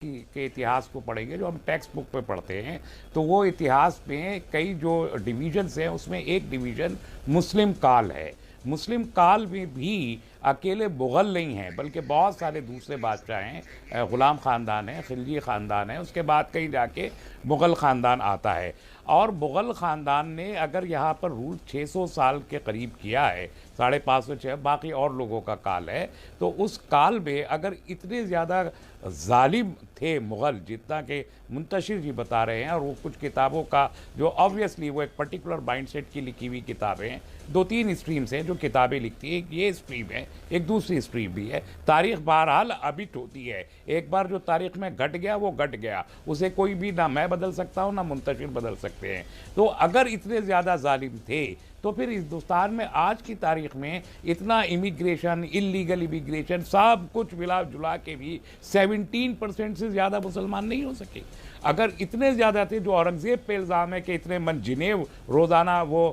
के इतिहास को पढ़ेंगे, जो हम टेक्स्ट बुक पे पढ़ते हैं, तो वो इतिहास में कई जो डिवीजन्स हैं उसमें एक डिवीजन मुस्लिम काल है। मुस्लिम काल में भी अकेले मुग़ल नहीं हैं, बल्कि बहुत सारे दूसरे बादशाह हैं। ग़ुलाम ख़ानदान है, खिलजी ख़ानदान है, उसके बाद कहीं जाके मुग़ल ख़ानदान आता है। और मुग़ल ख़ानदान ने अगर यहाँ पर रूल 600 साल के करीब किया है, 550 बाकी और लोगों का काल है, तो उस काल में अगर इतने ज़्यादा जालिम थे मुग़ल, जितना कि मुंतशिर जी बता रहे हैं, और वो कुछ किताबों का जो ऑब्वियसली वो एक पर्टिकुलर माइंडसेट की लिखी हुई किताबें हैं, 2-3 स्ट्रीम्स हैं जो किताबें लिखती है, एक ये स्ट्रीम है, एक दूसरी स्ट्रीम भी है। तारीख़ बहरहाल अबिट होती है, एक बार जो तारीख़ में घट गया वो घट गया, उसे कोई भी ना मैं बदल सकता हूँ ना मुंतशिर बदल सकते हैं। तो अगर इतने ज़्यादा जालिम थे तो फिर हिंदुस्तान में आज की तारीख़ में इतना इमिग्रेशन, इलीगल इमिग्रेशन, सब कुछ मिला जुला के भी 17% से ज़्यादा मुसलमान नहीं हो सके। अगर इतने ज़्यादा थे, जो औरंगज़ेब पे इल्ज़ाम है कि इतने मंजिनेव रोज़ाना वो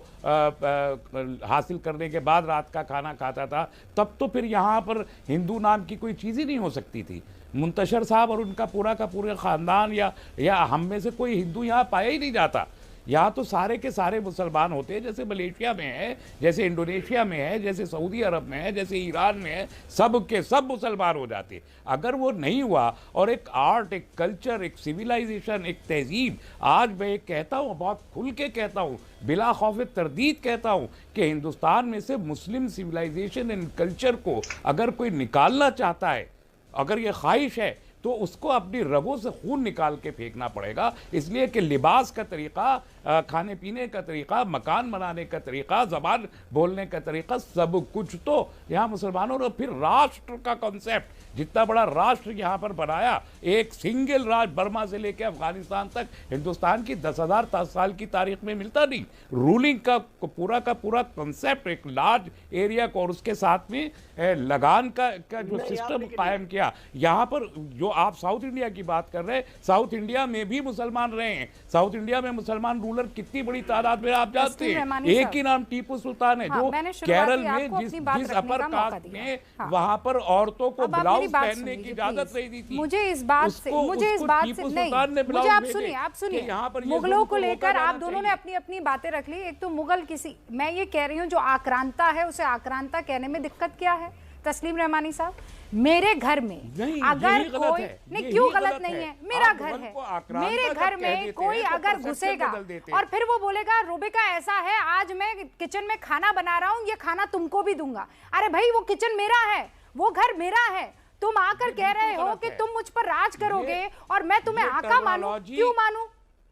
हासिल करने के बाद रात का खाना खाता था, तब तो फिर यहाँ पर हिंदू नाम की कोई चीज़ ही नहीं हो सकती थी। मुंतशिर साहब और उनका पूरा का पूरा ख़ानदान या हम में से कोई हिंदू यहाँ पाया ही नहीं जाता। यहाँ तो सारे के सारे मुसलमान होते हैं, जैसे मलेशिया में है, जैसे इंडोनेशिया में है, जैसे सऊदी अरब में है, जैसे ईरान में है, सब के सब मुसलमान हो जाते। अगर वो नहीं हुआ और एक आर्ट, एक कल्चर, एक सिविलाइजेशन, एक तहजीब, आज मैं कहता हूँ, बहुत खुल के कहता हूँ, बिला खौफ तरदीद कहता हूँ कि हिंदुस्तान में से मुस्लिम सिविलाइजेशन एंड कल्चर को अगर कोई निकालना चाहता है, अगर ये ख्वाहिश है, तो उसको अपनी रगों से खून निकाल के फेंकना पड़ेगा। इसलिए कि लिबास का तरीक़ा, खाने पीने का तरीक़ा, मकान बनाने का तरीक़ा, ज़बान बोलने का तरीक़ा, सब कुछ तो यहाँ मुसलमानों ने, फिर राष्ट्र का कॉन्सेप्ट, जितना बड़ा राष्ट्र यहाँ पर बनाया, एक सिंगल राष्ट्र, बर्मा से लेकर अफ़गानिस्तान तक, हिंदुस्तान की 10,000 साल की तारीख में मिलता नहीं। रूलिंग का पूरा कॉन्सेप्ट, एक लार्ज एरिया को और उसके साथ में लगान का जो सिस्टम कायम किया। यहाँ पर जो आप साउथ इंडिया की बात कर रहे हैं, साउथ इंडिया में भी मुसलमान रहे हैं। साउथ इंडिया में मुसलमान रूलर कितनी बड़ी तादाद में आप जानते हैं। एक ही नाम टीपू सुल्तान है, जो केरल में जिस अपर कास्ट में वहां पर औरतों को ब्लाउज पहनने की इजाजत नहीं दी थी। मुझे इस बात से मुझे आप सुनिए यहाँ पर मुगलों को लेकर आप दोनों ने अपनी अपनी बातें रख ली। एक तो मुगल किसी, मैं ये कह रही हूँ जो आक्रांता है उसे आक्रांता कहने में दिक्कत क्या है? तस्लीम रहमानी साहब, मेरे घर में अगर कोई नहीं, क्यों गलत नहीं है? मेरा घर है, मेरे घर में कोई अगर घुसेगा और फिर वो बोलेगा रुबिका ऐसा है, आज मैं किचन में खाना बना रहा हूँ, ये खाना तुमको भी दूंगा। अरे भाई, वो किचन मेरा है, वो घर मेरा है, तुम आकर कह रहे हो कि तुम मुझ पर राज करोगे और मैं तुम्हें आका मानूं। क्यों मानूं?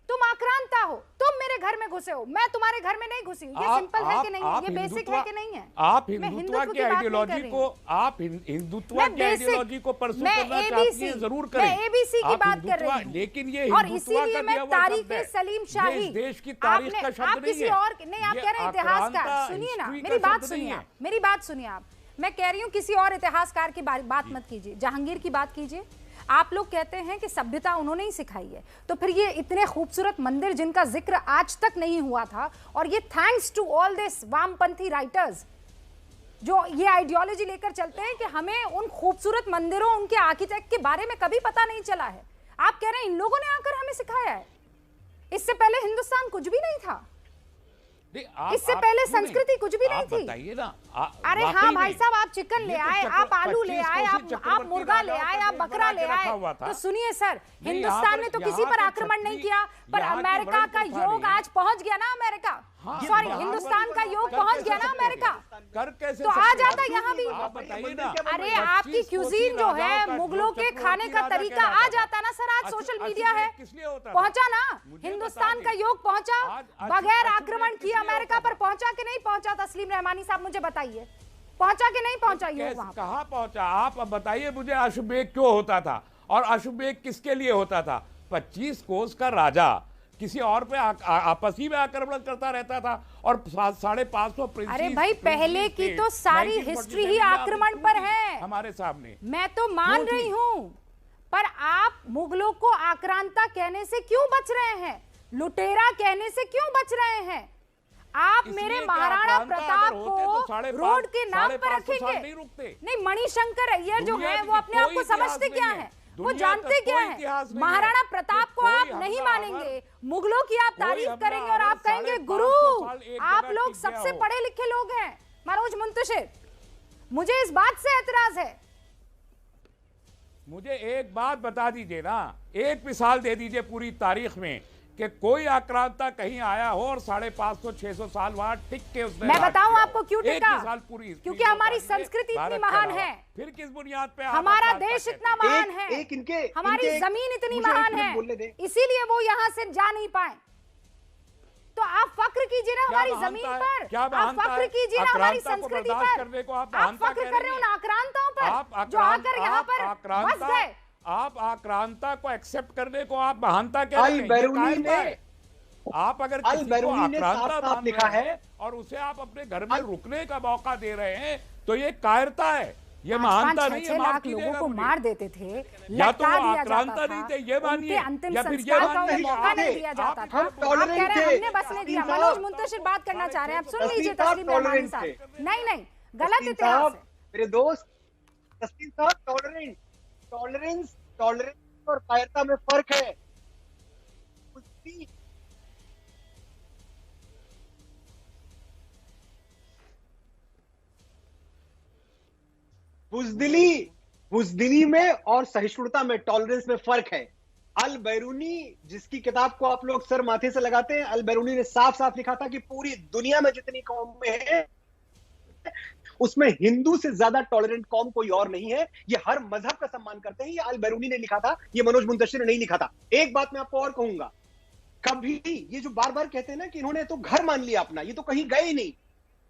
तुम आक्रांता हो, तुम मेरे घर में घुसे हो, मैं तुम्हारे घर में नहीं घुसी हूं। ये सिंपल है कि नहीं है? ये बेसिक है कि नहीं है? आप हिंदुत्व की आइडियोलॉजी को, आप हिंदुत्व की आइडियोलॉजी को परसू करना चाहती हैं, जरूर करें। मैं एबीसी की बात कर रही हूं, लेकिन ये और इसीलिए मैं तारीख सलीम शाही, देश की तारीख का शब्द नहीं है। और नहीं, आप कह रहे हैं इतिहासकार। सुनिए ना, मेरी बात सुनिए, मेरी बात सुनिए आप। मैं कह रही हूँ किसी और इतिहासकार की बात मत कीजिए, जहांगीर की बात कीजिए। आप लोग कहते हैं कि सभ्यता उन्होंने ही सिखाई है, तो फिर ये इतने खूबसूरत मंदिर जिनका जिक्र आज तक नहीं हुआ था, और ये थैंक्स टू ऑल दिस वामपंथी राइटर्स जो ये आइडियोलॉजी लेकर चलते हैं कि हमें उन खूबसूरत मंदिरों, उनके आर्किटेक्ट के बारे में कभी पता नहीं चला है। आप कह रहे हैं इन लोगों ने आकर हमें सिखाया है। इससे पहले हिंदुस्तान कुछ भी नहीं था, इससे पहले संस्कृति कुछ भी नहीं थी। बताइए ना। अरे हाँ भाई साहब, आप चिकन ले आए, आप आलू ले आए, आप मुर्गा ले आए, आप बकरा ले आए। तो सुनिए सर, हिंदुस्तान ने तो किसी पर आक्रमण नहीं किया, पर अमेरिका का योग आज पहुंच गया ना। अमेरिका, सॉरी, हिंदुस्तान का योग पहुंच गया ना अमेरिका, तो आ जाता यहाँ भी। अरे आपकी क्यूजीन जो है, मुगलों के खाने का तरीका आ जाता ना सर। आज सोशल मीडिया है, पहुंचा ना, हिंदुस्तान का योग पहुंचा, बगैर आक्रमण किए अमेरिका पर पहुंचा कि नहीं पहुंचा? तस्लीम रहमानी साहब मुझे बताइए, पहुंचा कि नहीं पहुंचा? योग कहाँ पहुंचा? आप अब बताइए मुझे, अशुबेग क्यों होता था और अशुबेग किसके लिए होता था? 25 कोस का राजा किसी और पे आपस ही में आक्रमण करता रहता था, और 550 प्रिंसेस। अरे भाई, पहले की तो सारी हिस्ट्री ही आक्रमण पर है हमारे सामने। मैं तो मान रही हूं, पर आप मुगलों को आक्रांता कहने से क्यों बच रहे हैं? लुटेरा कहने से क्यों बच रहे हैं? आप मेरे महाराणा प्रताप को रोड के नाम पर रखेंगे? नहीं, मणिशंकर अय्यर जो है वो अपने आप को समझते क्या है? वो जानते क्या है, महाराणा प्रताप को आप नहीं मानेंगे, मुगलों की आप तारीफ करेंगे और आप कहेंगे गुरु आप लोग सबसे पढ़े लिखे लोग हैं। मनोज मुंतशिर, मुझे इस बात से एतराज है। मुझे एक बात बता दीजिए ना, एक मिसाल दे दीजिए पूरी तारीख में कि कोई आक्रांता कहीं आया हो और 550-600 साल वहां टिक के उसने, मैं बताऊं आपको क्यों टिका, पूरी क्योंकि हमारी संस्कृति इतनी महान है, फिर किस बुनियाद पे हमारा देश इतना महान है, हमारी जमीन इतनी महान है, इसीलिए वो यहाँ से जा नहीं पाए। तो आप फक्र कीजिए ना हमारी जमीन पर, आप फक्र कीजिए ना हमारी संस्कृति पर, आप फक्र कर रहे हो ना आक्रांताओं पर जो आकर यहाँ पर बस गए। आप आक्रांता को एक्सेप्ट करने को आप महानता कह रहे हैं। आप अगर किसी को आक्रांता मान लिखा है और उसे आप अपने घर में रुकने का मौका दे रहे हैं तो ये कायरता है, ये महानता नहीं है। 5-6 लोगों को मार देते थे, या तो वो आक्रांता नहीं थे ये मानिए, या फिर ये मानिए मौका नहीं दिया जाता था। आप कह रहे हैं हमने बस नहीं दिया। मनोज मुंतशिर बात करना चाह रहे हैं, आप सुन लीजिए तस्लीम रहमानी साहब। नहीं गलत इतिहास है मेरे दोस्त। तस्लीम साहब, टॉलरेंस और कायरता में फर्क है। बुज़दिली में और सहिष्णुता में, टॉलरेंस में फर्क है। अल बैरूनी, जिसकी किताब को आप लोग सर माथे से लगाते हैं, अल बैरूनी ने साफ साफ लिखा था कि पूरी दुनिया में जितनी कौमें हैं उसमें हिंदू से ज्यादा टॉलरेंट कौम कोई और नहीं है। ये हर मजहब का सम्मान करते हैं। ये अल बैरूनी ने लिखा था, ये मनोज मुंतशिर ने नहीं लिखा था। एक बात मैं आपको और कहूंगा, कभी ये जो बार बार कहते हैं ना कि इन्होंने तो घर मान लिया अपना, ये तो कहीं गए ही नहीं।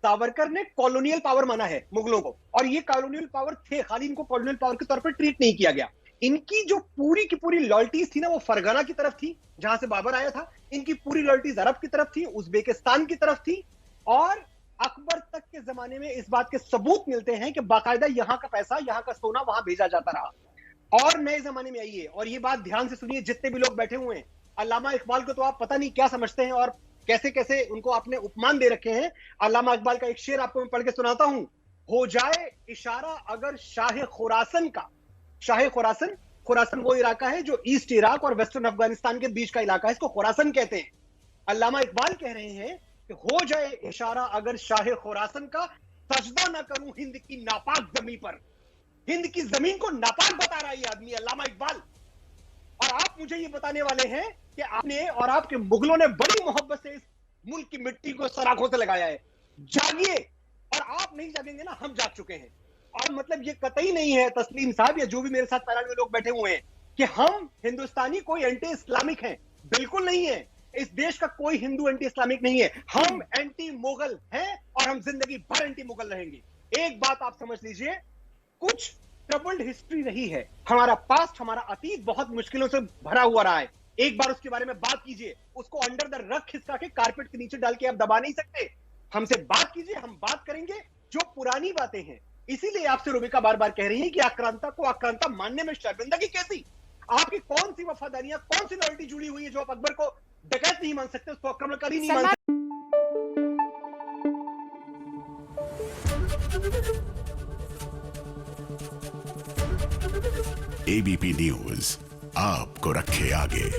सावरकर ने कॉलोनियल पावर माना है मुगलों को, और ये कॉलोनियल पावर थे, खाली इनको कॉलोनियल पावर के तौर पर ट्रीट नहीं किया गया। इनकी जो पूरी की पूरी लॉयल्टीज थी ना, वो फरगाना की तरफ थी जहां से बाबर आया था। इनकी पूरी लॉयल्टीज अरब की तरफ थी, उज्बेकिस्तान की तरफ थी, और अकबर तक के जमाने में इस बात के सबूत मिलते हैं कि बाकायदा यहां का पैसा, यहां का सोना वहां भेजा जाता रहा। और नए जमाने में आइए, और ये बात ध्यान से सुनिए जितने भी लोग बैठे हुए हैं, अल्लामा इकबाल को तो आप पता नहीं क्या समझते हैं और कैसे कैसे उनको आपने उपमान दे रखे हैं। अल्लामा इकबाल का एक शेर आपको मैं पढ़ के सुनाता हूं। हो जाए इशारा अगर शाह खुरासन का, शाह खुरासन वो इलाका है जो ईस्ट इराक और वेस्टर्न अफगानिस्तान के बीच का इलाका है, इसको खुरासन कहते हैं। अल्लामा इकबाल कह रहे हैं कि हो जाए इशारा अगर शाह खुरासन का, सजदा ना करूं हिंद की नापाक जमीन पर। हिंद की जमीन को नापाक बता रहा है ये आदमी, अल्लामा इकबाल। और आप मुझे ये बताने वाले हैं कि आपने और आपके मुगलों ने बड़ी मोहब्बत से इस मुल्क की मिट्टी को सराखों से लगाया है। जागिए, और आप नहीं जागेंगे ना, हम जाग चुके हैं। और मतलब ये कतई नहीं है तस्लीम साहब या जो भी मेरे साथ पैनल में लोग बैठे हुए हैं कि हम हिंदुस्तानी कोई एंटी इस्लामिक हैं, बिल्कुल नहीं है। इस देश का कोई हिंदू एंटी इस्लामिक नहीं है। हम एंटी मुगल हैं और हम जिंदगी भर एंटी मुगल रहेंगे। एक बात आप समझ लीजिए, कुछ ट्रबल्ड हिस्ट्री रही है, हमारा पास्ट, हमारा अतीत बहुत मुश्किलों से भरा हुआ रहा है। एक बार उसके बारे में बात कीजिए, उसको अंडर द रग खिसका के कारपेट के नीचे डाल के आप दबा नहीं सकते। हमसे बात कीजिए, हम बात करेंगे जो पुरानी बातें हैं। इसीलिए आपसे रुबिका बार बार कह रही है कि आक्रांता को आक्रांता मानने में शर्मिंदगी कैसी? आपकी कौन सी वफादारियां, कौन सी लॉयल्टी जुड़ी हुई है जो आप अकबर को डकैत नहीं मान सकते, उसको आक्रमणकारी नहीं मान सकते? एबीपी न्यूज आपको रखे आगे।